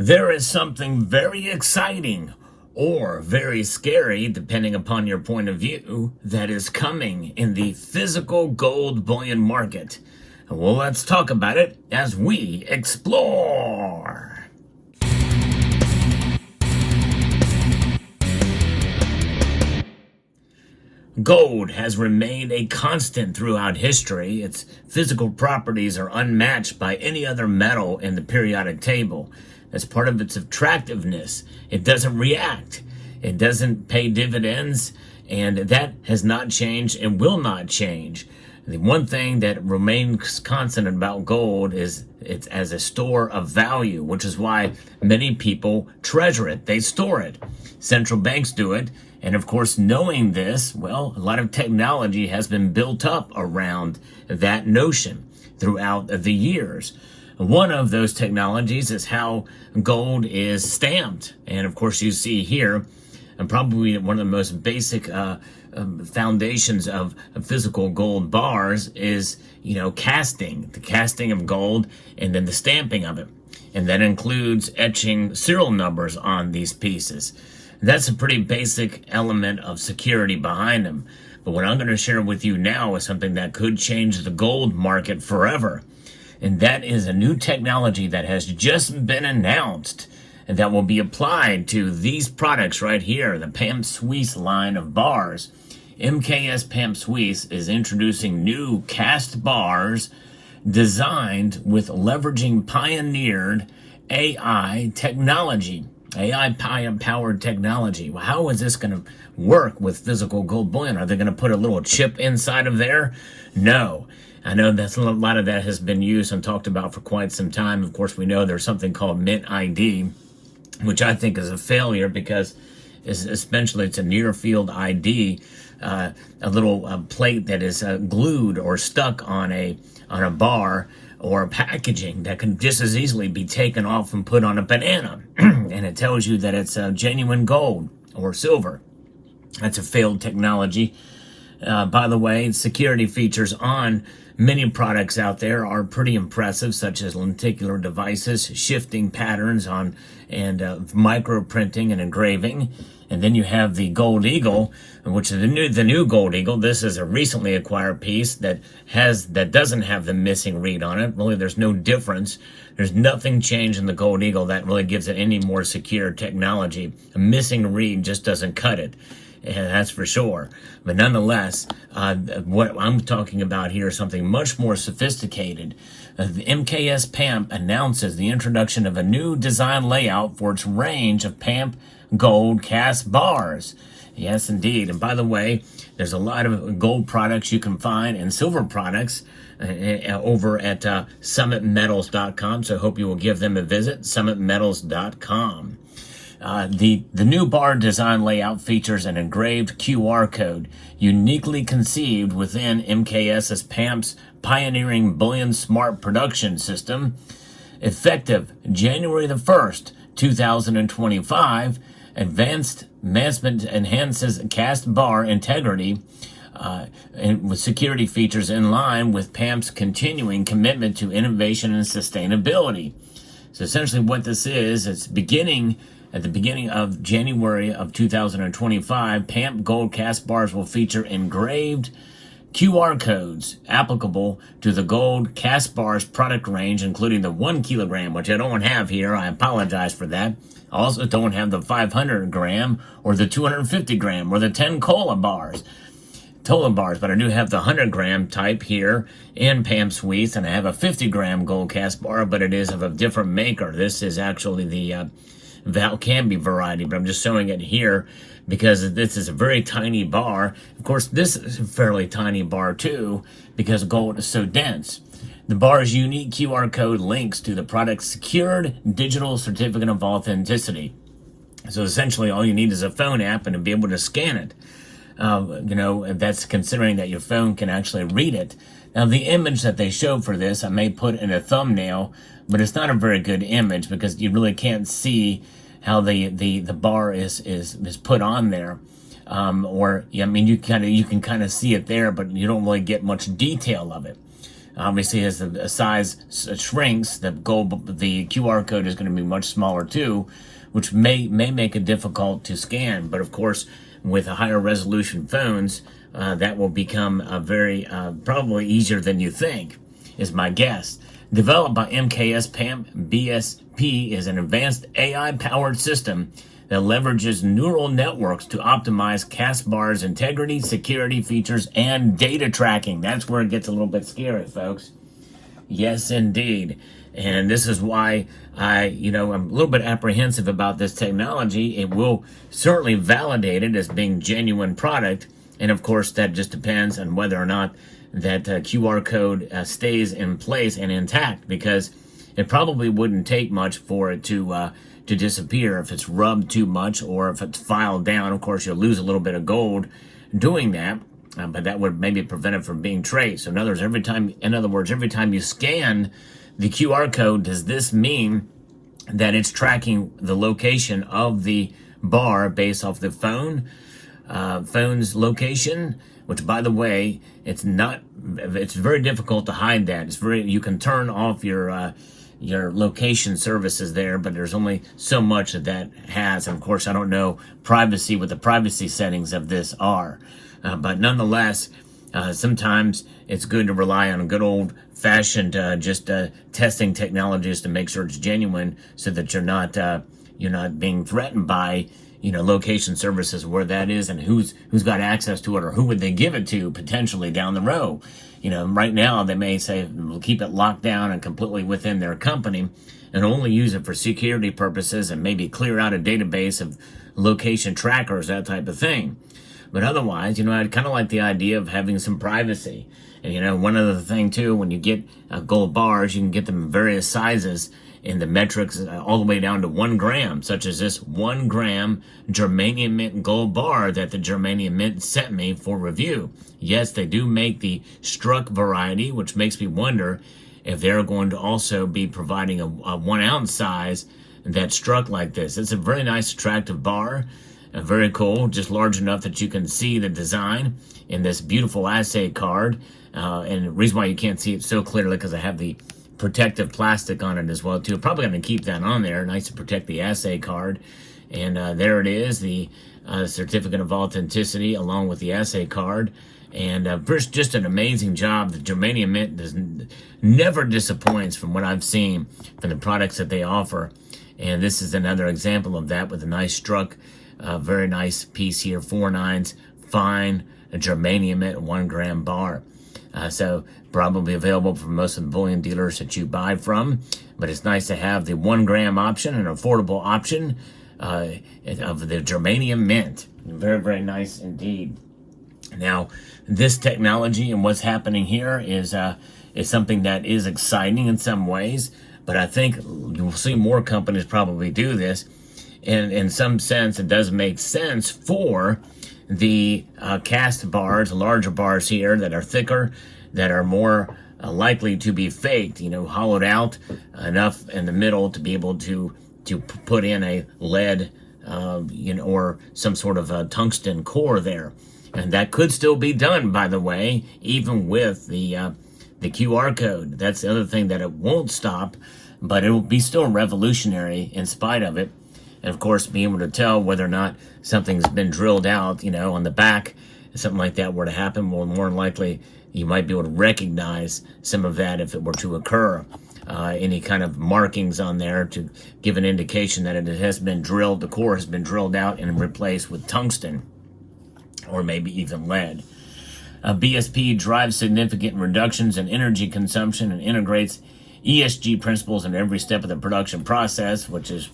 There is something very exciting or very scary, depending upon your point of view, that is coming in the physical gold bullion market. Well, let's talk about it as we explore. Gold has remained a constant throughout history. Its physical properties are unmatched by any other metal in the periodic table. As part of its attractiveness, it doesn't react, it doesn't pay dividends, and that has not changed and will not change. The one thing that remains constant about gold is it's as a store of value, which is why many people treasure it. They store it. Central banks do it. And of course, knowing this, well, a lot of technology has been built up around that notion throughout the years. One of those technologies is how gold is stamped. And of course, you see here, and probably one of the most basic foundations of physical gold bars is, casting, the casting of gold and then the stamping of it. And that includes etching serial numbers on these pieces. That's a pretty basic element of security behind them. But what I'm going to share with you now is something that could change the gold market forever. And that is a new technology that has just been announced and that will be applied to these products right here, the Pamp Suisse line of bars. MKS Pamp Suisse is introducing new cast bars designed with leveraging pioneered AI technology. AI-powered technology. Well, how is this going to work with physical gold bullion? Are they going to put a little chip inside of there? No. I know that's a lot of that has been used and talked about for quite some time. Of course, we know there's something called Mint ID, which I think is a failure because essentially it's a near-field ID, a little plate that is glued or stuck on a bar or packaging that can just as easily be taken off and put on a banana. And it tells you that it's genuine gold or silver. That's a failed technology. By the way, security features on many products out there are pretty impressive, such as lenticular devices, shifting patterns on, and micro printing and engraving. And then you have the Gold Eagle, which is the new Gold Eagle. This is a recently acquired piece that doesn't have the missing reed on it. Really, there's no difference. There's nothing changed in the Gold Eagle that really gives it any more secure technology. A missing reed just doesn't cut it. And that's for sure. But nonetheless, what I'm talking about here is something much more sophisticated. The MKS PAMP announces the introduction of a new design layout for its range of PAMP gold cast bars. Yes, indeed. And by the way, there's a lot of gold products you can find and silver products over at summitmetals.com. So I hope you will give them a visit, summitmetals.com. The new bar design layout features an engraved QR code uniquely conceived within MKS's PAMP's pioneering bullion smart production system. Effective January the 1st, 2025, advancement enhances cast bar integrity and with security features in line with PAMP's continuing commitment to innovation and sustainability. So essentially what this is, at the beginning of January of 2025, PAMP gold cast bars will feature engraved QR codes applicable to the gold cast bars product range, including the 1 kilogram, which I don't have here. I apologize for that. I also don't have the 500 gram or the 250 gram or the 10 cola bars. But I do have the 100 gram type here in Pamp Suisse, and I have a 50 gram gold cast bar, but it is of a different maker. This is actually the Valcambi variety, but I'm just showing it here because this is a very tiny bar. Of course, this is a fairly tiny bar too because gold is so dense. The bar's unique QR code links to the product's secured digital certificate of authenticity. So essentially all you need is a phone app and to be able to scan it. That's considering that your phone can actually read it. Now, the image that they showed for this, I may put in a thumbnail, but it's not a very good image because you really can't see how the bar is put on there. You can kind of see it there, but you don't really get much detail of it. Obviously, as the size shrinks, the QR code is going to be much smaller too, which may make it difficult to scan. But of course, with a higher resolution phones, that will become very probably easier than you think, is my guess. Developed by MKS PAMP, BSP is an advanced AI-powered system that leverages neural networks to optimize CAS bar's integrity, security features, and data tracking. That's where it gets a little bit scary, folks. Yes, indeed. And this is why I'm a little bit apprehensive about this technology. It will certainly validate it as being genuine product. And of course, that just depends on whether or not that QR code stays in place and intact, because it probably wouldn't take much for it to disappear if it's rubbed too much, or if it's filed down. Of course, you'll lose a little bit of gold doing that, but that would maybe prevent it from being traced. So in other words, every time you scan the QR code, does this mean that it's tracking the location of the bar based off the phone's location? Which, by the way, it's very difficult to hide that. You can turn off your location services there, but there's only so much that has. And of course, I don't know what the privacy settings of this are. But nonetheless, sometimes it's good to rely on a good old-fashioned testing technologies to make sure it's genuine, so that you're not being threatened by location services, where that is and who's got access to it, or who would they give it to potentially down the road. Right now they may say we'll keep it locked down and completely within their company and only use it for security purposes, and maybe clear out a database of location trackers, that type of thing. But otherwise, I'd kind of like the idea of having some privacy. And one other thing too, when you get gold bars, you can get them in various sizes in the metrics, all the way down to 1 gram, such as this 1 gram germanium mint gold bar that the germanium mint sent me for review. Yes, they do make the struck variety, which makes me wonder if they're going to also be providing a 1 ounce size that's struck like this. It's a very nice, attractive bar. Very cool, just large enough that you can see the design in this beautiful assay card. And the reason why you can't see it so clearly, because I have the protective plastic on it as well too. Probably going to keep that on there, nice to protect the assay card. And there it is, the certificate of authenticity along with the assay card. And just an amazing job. The germanium mint never disappoints from what I've seen from the products that they offer. And this is another example of that, with a nice struck, very nice piece here, 4/9, fine germanium mint 1 gram bar. So probably available from most of the bullion dealers that you buy from. But it's nice to have the 1 gram option, an affordable option of the germanium mint. Very, very nice indeed. Now, this technology and what's happening here is something that is exciting in some ways, but I think you'll see more companies probably do this. And in some sense, it does make sense for the cast bars, larger bars here that are thicker, that are more likely to be faked, hollowed out enough in the middle to be able to put in a lead, or some sort of a tungsten core there. And that could still be done, by the way, even with the QR code. That's the other thing that it won't stop, but it will be still revolutionary in spite of it. And of course, being able to tell whether or not something's been drilled out, on the back, something like that were to happen, well, more than likely, you might be able to recognize some of that if it were to occur. Any kind of markings on there to give an indication that it has been drilled, the core has been drilled out and replaced with tungsten, or maybe even lead. BSP drives significant reductions in energy consumption and integrates ESG principles in every step of the production process, which is,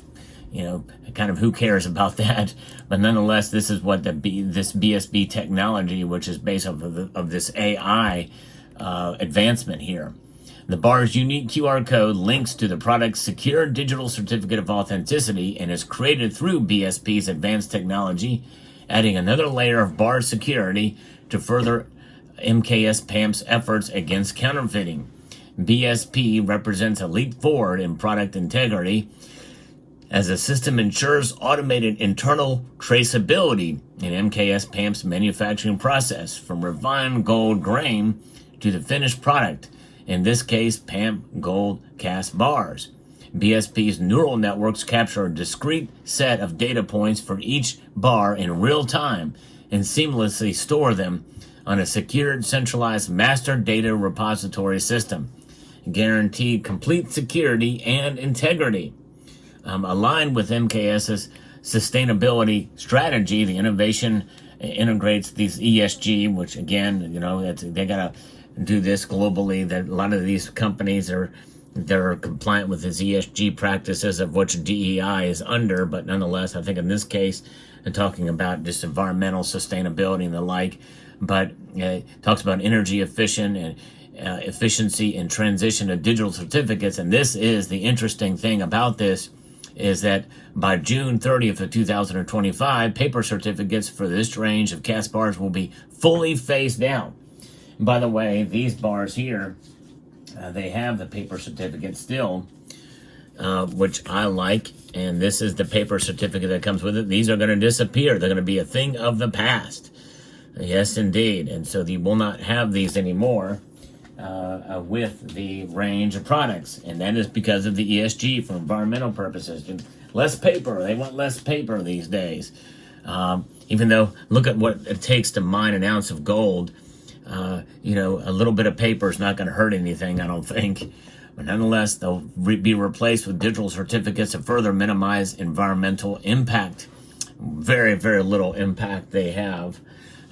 kind of who cares about that? But nonetheless, this is what this BSP technology, which is based off of this AI advancement here. The bar's unique QR code links to the product's secure digital certificate of authenticity and is created through BSP's advanced technology, adding another layer of bar security to further MKS PAMP's efforts against counterfeiting. BSP represents a leap forward in product integrity, as the system ensures automated internal traceability in MKS PAMP's manufacturing process, from refined gold grain to the finished product. in this case, PAMP gold cast bars. BSP's neural networks capture a discrete set of data points for each bar in real time and seamlessly store them on a secured, centralized master data repository system, guaranteed complete security and integrity. Aligned with MKS's sustainability strategy, the innovation integrates these ESG, which again, they gotta do this globally. That a lot of these companies they're compliant with his ESG practices, of which DEI is under, but nonetheless, I think in this case, they're talking about just environmental sustainability and the like. But talks about energy efficient and efficiency and transition to digital certificates. And this is the interesting thing about this, is that by June 30th of 2025, paper certificates for this range of cast bars will be fully phased out. And by the way, these bars here, they have the paper certificate still, which I like, and this is the paper certificate that comes with it. These are going to disappear. They're going to be a thing of the past. Yes, indeed. And so you will not have these anymore with the range of products, and that is because of the ESG for environmental purposes. Less paper. They want less paper these days. Even though, look at what it takes to mine an ounce of gold. A little bit of paper is not going to hurt anything, I don't think. But nonetheless, they'll be replaced with digital certificates to further minimize environmental impact. Very, very little impact they have.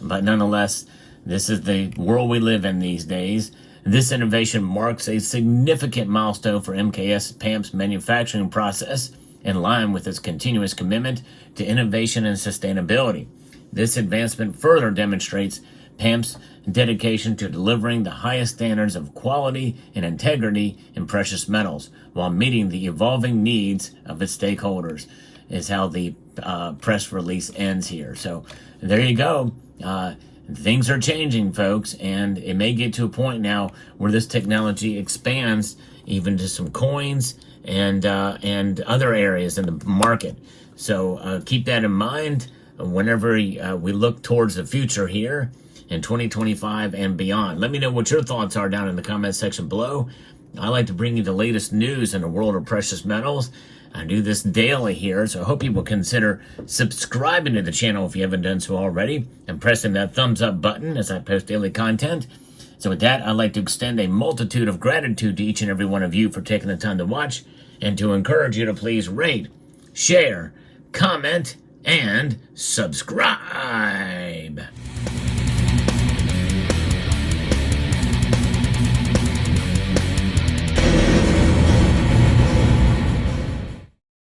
But nonetheless, this is the world we live in these days. This innovation marks a significant milestone for MKS PAMP's manufacturing process, in line with its continuous commitment to innovation and sustainability. This advancement further demonstrates PAMP's dedication to delivering the highest standards of quality and integrity in precious metals while meeting the evolving needs of its stakeholders, is how the press release ends here. So there you go. Things are changing, folks, and it may get to a point now where this technology expands even to some coins and other areas in the market. So keep that in mind whenever we look towards the future here in 2025 and beyond. Let me know what your thoughts are down in the comment section below. I like to bring you the latest news in the world of precious metals. I do this daily here, so I hope you will consider subscribing to the channel if you haven't done so already, and pressing that thumbs up button as I post daily content. So with that, I'd like to extend a multitude of gratitude to each and every one of you for taking the time to watch, and to encourage you to please rate, share, comment, and subscribe.